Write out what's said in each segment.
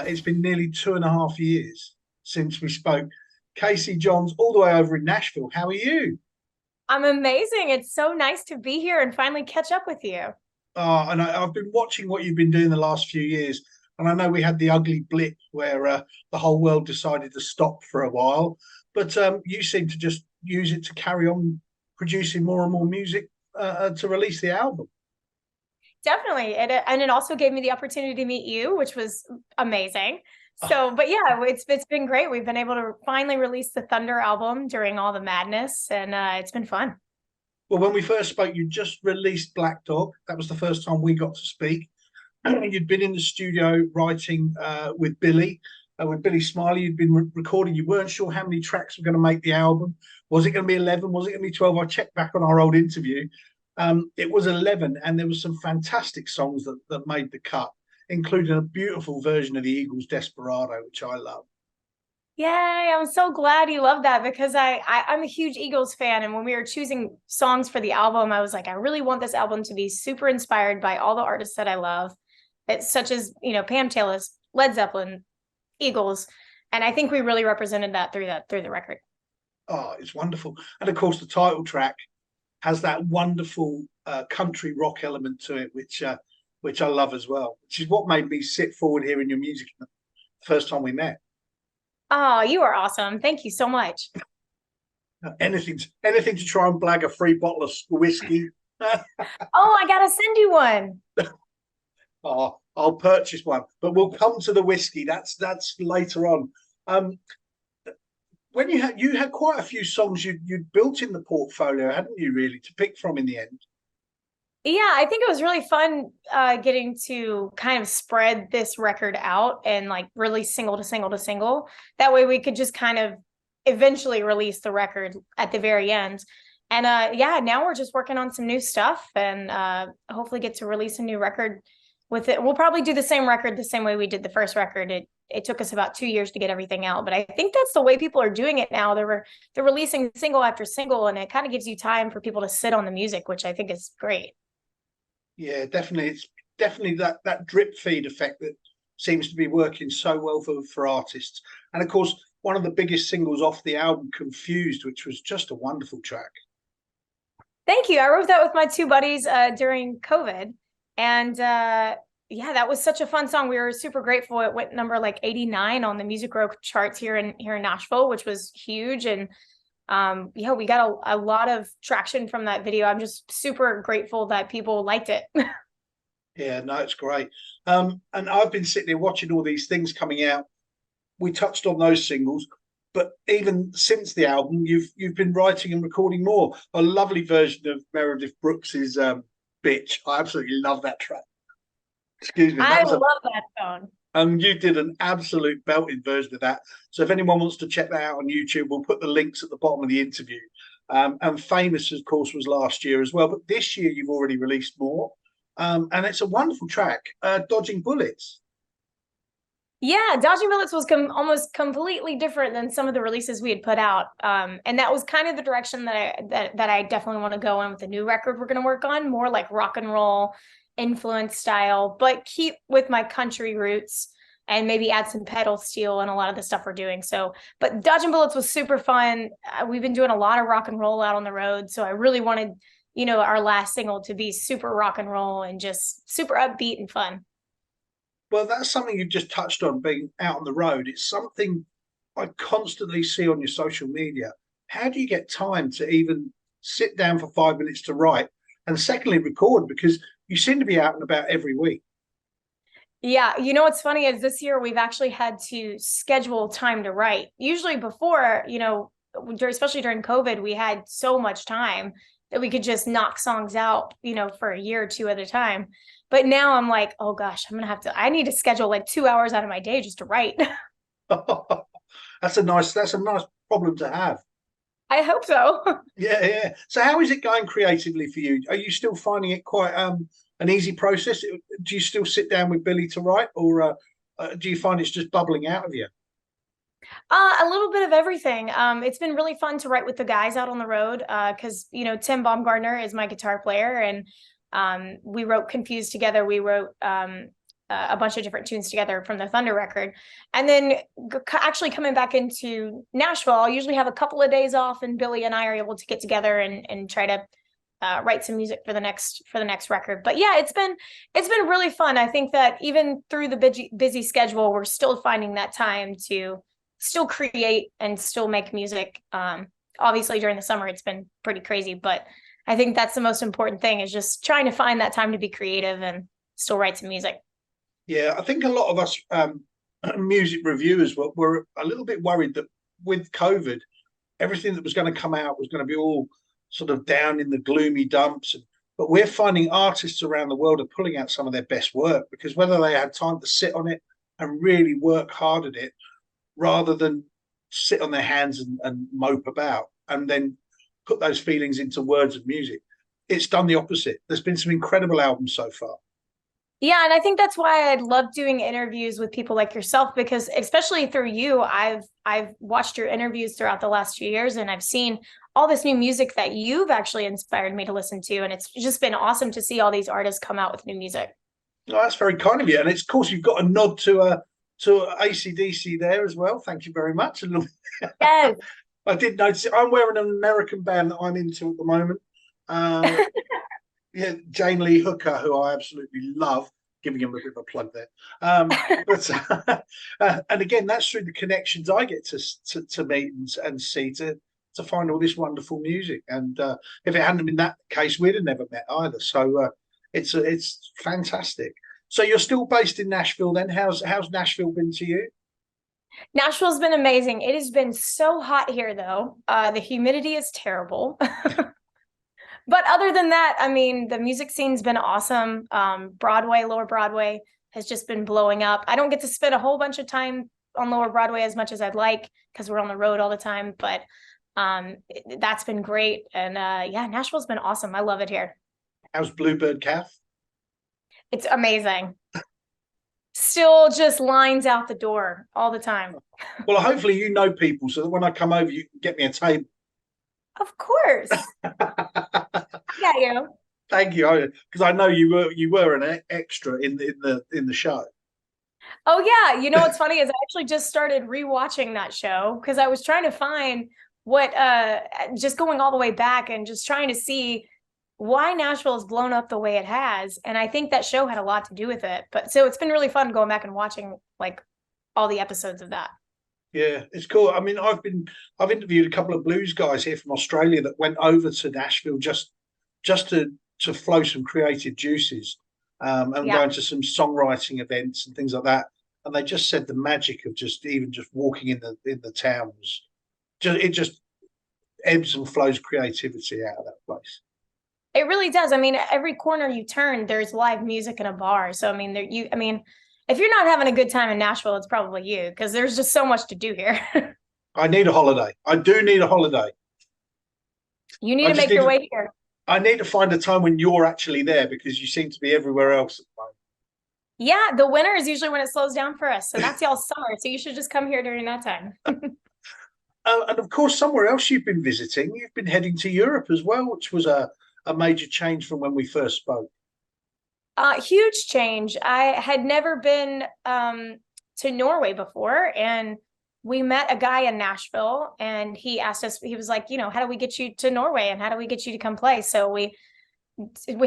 It's been nearly 2.5 years since we spoke. Casey Johns, all the way over in Nashville. How are you? I'm amazing. It's so nice to be here and finally catch up with you. I've been watching what you've been doing the last few years, and I know we had the ugly blip where the whole world decided to stop for a while, but you seem to just use it to carry on producing more and more music to release the album. Definitely. And it also gave me the opportunity to meet you, which was amazing. So, but yeah, it's been great. We've been able to finally release the Thunder album during all the madness, and it's been fun. Well, when we first spoke, you just released Black Dog. That was the first time we got to speak. You'd been in the studio writing with Billy Smiley. You'd been recording. You weren't sure how many tracks were going to make the album. Was it going to be 11? Was it going to be 12? I checked back on our old interview. It was 11, and there was some fantastic songs that made the cut, including a beautiful version of the Eagles' Desperado, which I love. Yay, I'm so glad you love that because I'm a huge Eagles fan. And when we were choosing songs for the album, I was like, I really want this album to be super inspired by all the artists that I love. It's such as, Pam Taylor's Led Zeppelin, Eagles. And I think we really represented that through the record. Oh, it's wonderful. And of course, the title track has that wonderful country rock element to it, which I love as well, which is what made me sit forward hearing your music the first time we met. Oh, you are awesome. Thank you so much. Anything to try and blag a free bottle of whiskey. Oh, I gotta send you one. Oh, I'll purchase one, but we'll come to the whiskey. That's later on. Um, when you had quite a few songs you'd built in the portfolio, hadn't you? Really, to pick from in the end. Yeah, I think it was really fun getting to kind of spread this record out and like release single to single to single. That way we could just kind of eventually release the record at the very end. And yeah, now we're just working on some new stuff and hopefully get to release a new record with it. We'll probably do the same record the same way we did the first record. It took us about 2 years to get everything out, but I think that's the way people are doing it now. They're releasing single after single, and it kind of gives you time for people to sit on the music, which I think is great. Yeah, definitely. It's definitely that drip feed effect that seems to be working so well for artists. And of course, one of the biggest singles off the album, Confused, which was just a wonderful track. Thank you. I wrote that with my two buddies during COVID. And yeah, that was such a fun song. We were super grateful. It went number like 89 on the Music Row charts here in Nashville, which was huge. And yeah, we got a lot of traction from that video. I'm just super grateful that people liked it. Yeah, no, it's great. And I've been sitting there watching all these things coming out. We touched on those singles, but even since the album, you've been writing and recording more. A lovely version of Meredith Brooks's "Bitch." I absolutely love that track. Excuse me, I love that song. you did an absolute belting version of that. So if anyone wants to check that out on YouTube, we'll put the links at the bottom of the interview. And Famous, of course, was last year as well, but this year you've already released more. And it's a wonderful track, Dodging Bullets. Yeah, Dodging Bullets was almost completely different than some of the releases we had put out. And that was kind of the direction that I definitely want to go in with the new record we're going to work on, more like rock and roll influence style, but keep with my country roots and maybe add some pedal steel and a lot of the stuff we're doing. So, but Dodging Bullets was super fun. We've been doing a lot of rock and roll out on the road. So I really wanted, our last single to be super rock and roll and just super upbeat and fun. Well, that's something you've just touched on, being out on the road. It's something I constantly see on your social media. How do you get time to even sit down for 5 minutes to write? And secondly, record, because you seem to be out and about every week. Yeah, what's funny is this year we've actually had to schedule time to write. Usually before, especially during COVID, we had so much time that we could just knock songs out, for a year or two at a time. But now I'm like, oh gosh, I need to schedule like 2 hours out of my day just to write. That's a nice problem to have. I hope so. Yeah, yeah. So how is it going creatively for you? Are you still finding it quite an easy process? Do you still sit down with Billy to write, or do you find it's just bubbling out of you? A little bit of everything. It's been really fun to write with the guys out on the road because, Tim Baumgartner is my guitar player, and we wrote Confused together. We wrote a bunch of different tunes together from the Thunder record. And then actually coming back into Nashville, I'll usually have a couple of days off, and Billy and I are able to get together and try to write some music for the next record. But yeah, it's been really fun. I think that even through the busy schedule, we're still finding that time to still create and still make music. Obviously during the summer, it's been pretty crazy, but I think that's the most important thing, is just trying to find that time to be creative and still write some music. Yeah, I think a lot of us music reviewers were a little bit worried that with COVID, everything that was going to come out was going to be all sort of down in the gloomy dumps. But we're finding artists around the world are pulling out some of their best work, because whether they had time to sit on it and really work hard at it, rather than sit on their hands and mope about and then put those feelings into words and music, it's done the opposite. There's been some incredible albums so far. Yeah, and I think that's why I love doing interviews with people like yourself, because especially through you, I've watched your interviews throughout the last few years, and I've seen all this new music that you've actually inspired me to listen to, and it's just been awesome to see all these artists come out with new music. No, that's very kind of you, and it's, of course, you've got a nod to AC/DC there as well. Thank you very much. Yes. I did notice it. I'm wearing an American band that I'm into at the moment. Yeah, Jane Lee Hooker, who I absolutely love, giving him a bit of a plug there. And again, that's through the connections I get to meet and see to find all this wonderful music. And if it hadn't been that case, we'd have never met either. So it's fantastic. So you're still based in Nashville then? How's Nashville been to you? Nashville's been amazing. It has been so hot here, though. The humidity is terrible. But other than that, I mean, the music scene's been awesome. Broadway, Lower Broadway has just been blowing up. I don't get to spend a whole bunch of time on Lower Broadway as much as I'd like, because we're on the road all the time. But that's been great. And yeah, Nashville's been awesome. I love it here. How's Bluebird Calf? It's amazing. Still just lines out the door all the time. Well, hopefully you know people, so that when I come over, you can get me a table. Of course. Yeah, you. Thank you, because I know you were an extra in the show. Oh yeah, you know what's funny is I actually just started rewatching that show, because I was trying to find what just going all the way back and just trying to see why Nashville has blown up the way it has, and I think that show had a lot to do with it. But so it's been really fun going back and watching like all the episodes of that. Yeah, it's cool. I mean, I've interviewed a couple of blues guys here from Australia that went over to Nashville just to flow some creative juices, and going to some songwriting events and things like that. And they just said the magic of just walking in the town was just ebbs and flows creativity out of that place. It really does. I mean, every corner you turn, there's live music in a bar. So I mean, if you're not having a good time in Nashville, it's probably you, because there's just so much to do here. I need a holiday. I do need a holiday. You need to make your way here. I need to find a time when you're actually there, because you seem to be everywhere else at the moment. Yeah, the winter is usually when it slows down for us. So that's y'all's summer. So you should just come here during that time. And of course, somewhere else you've been visiting, you've been heading to Europe as well, which was a major change from when we first spoke. Huge change. I had never been to Norway before, and we met a guy in Nashville, and he asked us, he was like, how do we get you to Norway, and how do we get you to come play? So we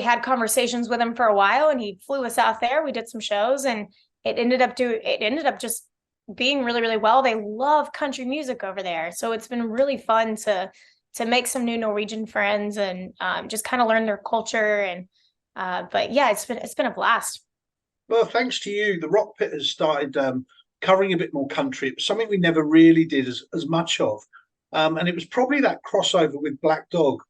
had conversations with him for a while, and he flew us out there. We did some shows, and it ended up just being really, really well. They love country music over there. So it's been really fun to make some new Norwegian friends and just kind of learn their culture. And but yeah, it's been a blast. Well, thanks to you, the Rockpit has started covering a bit more country. It was something we never really did as much of, and it was probably that crossover with Black Dog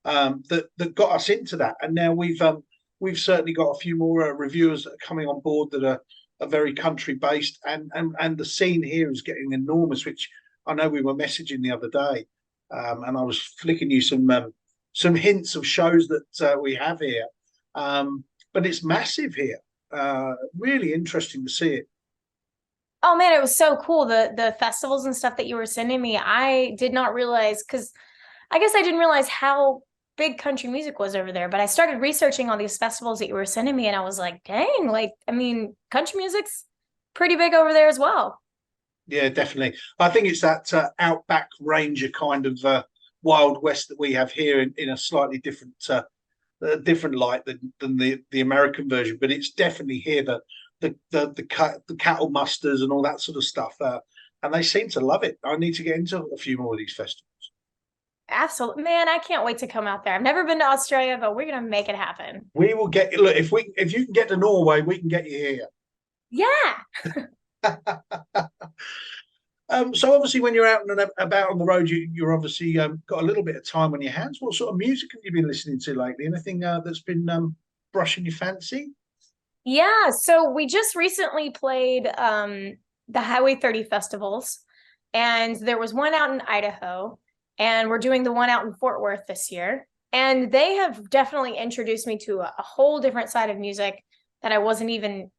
that got us into that. And now we've certainly got a few more reviewers that are coming on board that are very country based, and the scene here is getting enormous, which I know we were messaging the other day, and I was flicking you some hints of shows that we have here, but it's massive here. Really interesting to see it. Oh man, it was so cool. The festivals and stuff that you were sending me, I did not realize, because I guess I didn't realize how big country music was over there, but I started researching all these festivals that you were sending me, and I was like, dang, like, I mean, country music's pretty big over there as well. Yeah, definitely. I think it's that outback ranger kind of Wild West that we have here in a slightly different light than the American version. But it's definitely here that the cattle musters and all that sort of stuff, and they seem to love it. I need to get into a few more of these festivals. Absolutely, man, I can't wait to come out there. I've never been to Australia, but we're gonna make it happen. We will get look if you can get to Norway, we can get you here. Yeah. So obviously, when you're out and about on the road, you're obviously got a little bit of time on your hands. What sort of music have you been listening to lately? Anything that's been brushing your fancy? Yeah, so we just recently played the Highway 30 festivals, and there was one out in Idaho, and we're doing the one out in Fort Worth this year. And they have definitely introduced me to a whole different side of music that I wasn't even,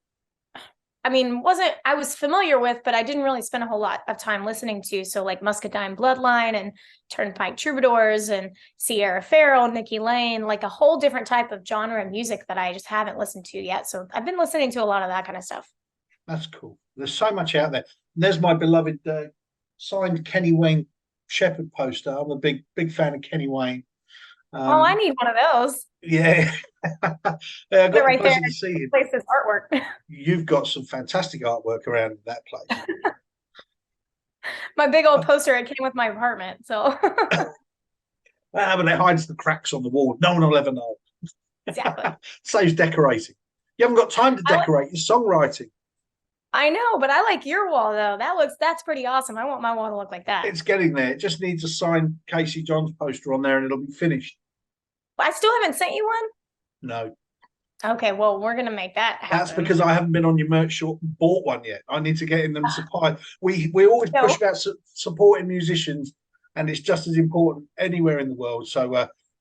I was familiar with, but I didn't really spend a whole lot of time listening to. So like Muscadine Bloodline and Turnpike Troubadours and Sierra Farrell, Nikki Lane, like a whole different type of genre of music that I just haven't listened to yet. So I've been listening to a lot of that kind of stuff. That's cool. There's so much out there. There's my beloved signed Kenny Wayne Shepherd poster. I'm a big fan of Kenny Wayne. Oh, I need one of those. Yeah, yeah, I got right the there pleasure to see you. Place this artwork. You've got some fantastic artwork around that place. My big old poster, it came with my apartment. So But it hides the cracks on the wall. No one will ever know. exactly. Saves decorating. You haven't got time to decorate your songwriting. I know, but I like your wall though. That's pretty awesome. I want my wall to look like that. It's getting there. It just needs a signed Casey Johns poster on there and it'll be finished. I still haven't sent you one. No. Okay, well, we're gonna make that happen. That's because I haven't been on your merch shop and bought one yet. I need to get in them supply. We always push about supporting musicians, and it's just as important anywhere in the world. So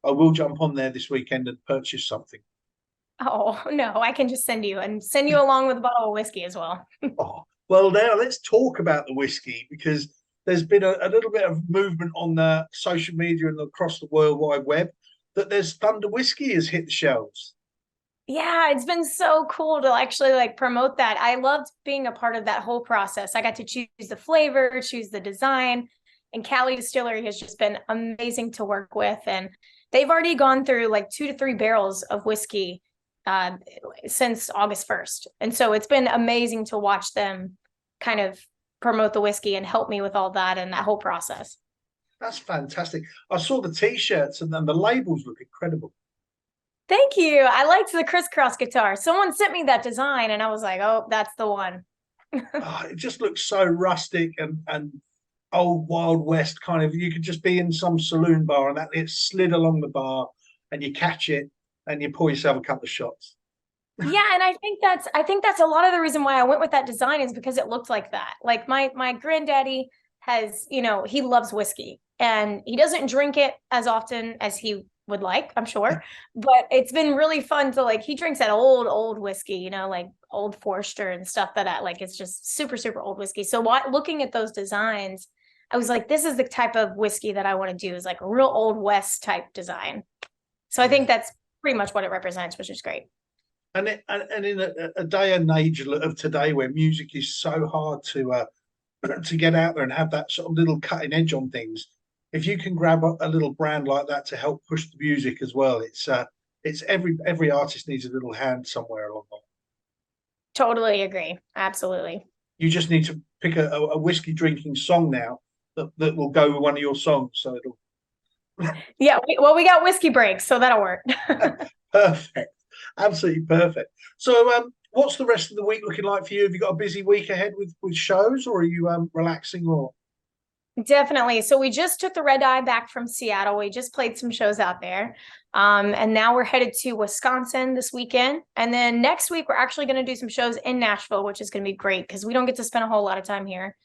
I will jump on there this weekend and purchase something. Oh no, I can just send you along with a bottle of whiskey as well. Oh, well, now let's talk about the whiskey because there's been a little bit of movement on the social media and across the World Wide Web that there's Thunder Whiskey has hit the shelves. Yeah, it's been so cool to actually like promote that. I loved being a part of that whole process. I got to choose the flavor, choose the design, and Cali Distillery has just been amazing to work with. And they've already gone through like 2 to 3 barrels of whiskey since August 1st. And so it's been amazing to watch them kind of promote the whiskey and help me with all that and that whole process. That's fantastic. I saw the t-shirts and then the labels look incredible. Thank you. I liked the crisscross guitar. Someone sent me that design and I was like, oh, that's the one. It just looks so rustic and old Wild West kind of. You could just be in some saloon bar and that it slid along the bar and you catch it and you pour yourself a couple of shots. Yeah, and I think that's a lot of the reason why I went with that design is because it looked like that. Like my granddaddy has, he loves whiskey and he doesn't drink it as often as he would like, I'm sure, but it's been really fun to he drinks that old whiskey, like old Forester and stuff that it's just super, super old whiskey. So looking at those designs, I was like, this is the type of whiskey that I want to do is like a real old West type design. So I think that's pretty much what it represents, which is great. And in a day and age of today where music is so hard to get out there and have that sort of little cutting edge on things, if you can grab a little brand like that to help push the music as well, it's every artist needs a little hand somewhere along the way. Totally agree. Absolutely. You just need to pick a whiskey drinking song now that will go with one of your songs. So it'll. Yeah. We got whiskey breaks, so that'll work. Perfect. Absolutely perfect. So what's the rest of the week looking like for you? Have you got a busy week ahead with shows or are you relaxing or? Definitely. So we just took the red eye back from Seattle. We just played some shows out there. And now we're headed to Wisconsin this weekend. And then next week, we're actually going to do some shows in Nashville, which is going to be great because we don't get to spend a whole lot of time here.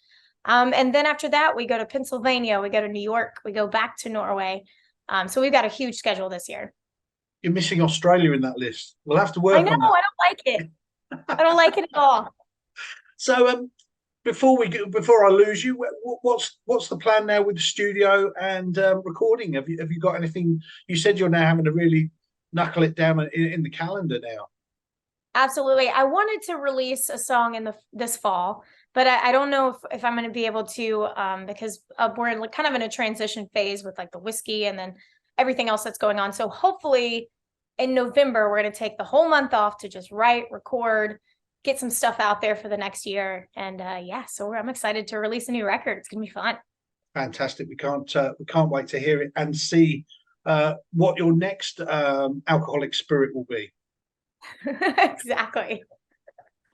And then after that, we go to Pennsylvania, we go to New York, we go back to Norway. So we've got a huge schedule this year. You're missing Australia in that list. We'll have to work on that. I don't like it. I don't like it at all. So before I lose you, what's the plan now with the studio and recording? Have you got anything? You said you're now having to really knuckle it down in the calendar now. Absolutely. I wanted to release a song in this fall, but I don't know if I'm going to be able to, because we're in kind of in a transition phase with like the whiskey and then everything else that's going on. So hopefully in November, we're going to take the whole month off to just write, record, get some stuff out there for the next year. And yeah, so I'm excited to release a new record. It's going to be fun. Fantastic. We can't wait to hear it and see what your next alcoholic spirit will be. Exactly.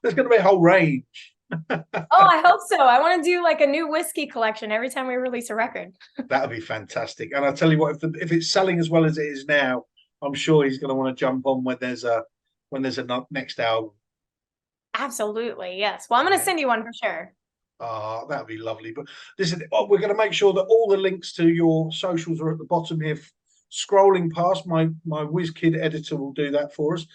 There's going to be a whole range. Oh, I hope so. I want to do like a new whiskey collection every time we release a record. That'll be fantastic. And I'll tell you what, if it's selling as well as it is now, I'm sure he's going to want to jump on when there's a next album. Absolutely, yes. Well, I'm going to send you one for sure. Oh, that'd be lovely. But listen, we're going to make sure that all the links to your socials are at the bottom here. Scrolling past, my WizKid editor will do that for us.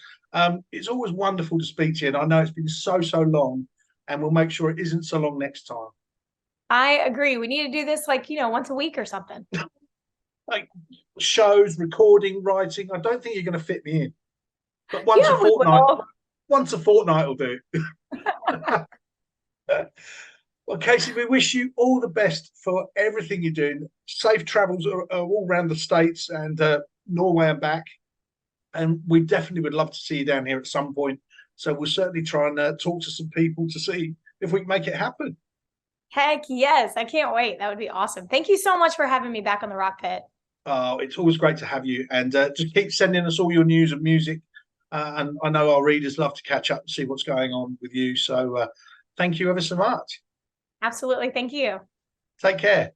It's always wonderful to speak to you, and I know it's been so long, and we'll make sure it isn't so long next time. I agree. We need to do this like, once a week or something. Like shows, recording, writing. I don't think you're going to fit me in, but once a fortnight will do. Well, Casey, we wish you all the best for everything you're doing. Safe travels are all around the States and Norway and back. And we definitely would love to see you down here at some point. So we'll certainly try and talk to some people to see if we can make it happen. Heck yes. I can't wait. That would be awesome. Thank you so much for having me back on the Rockpit. It's always great to have you. And just keep sending us all your news and music. And I know our readers love to catch up and see what's going on with you. So thank you ever so much. Absolutely. Thank you. Take care.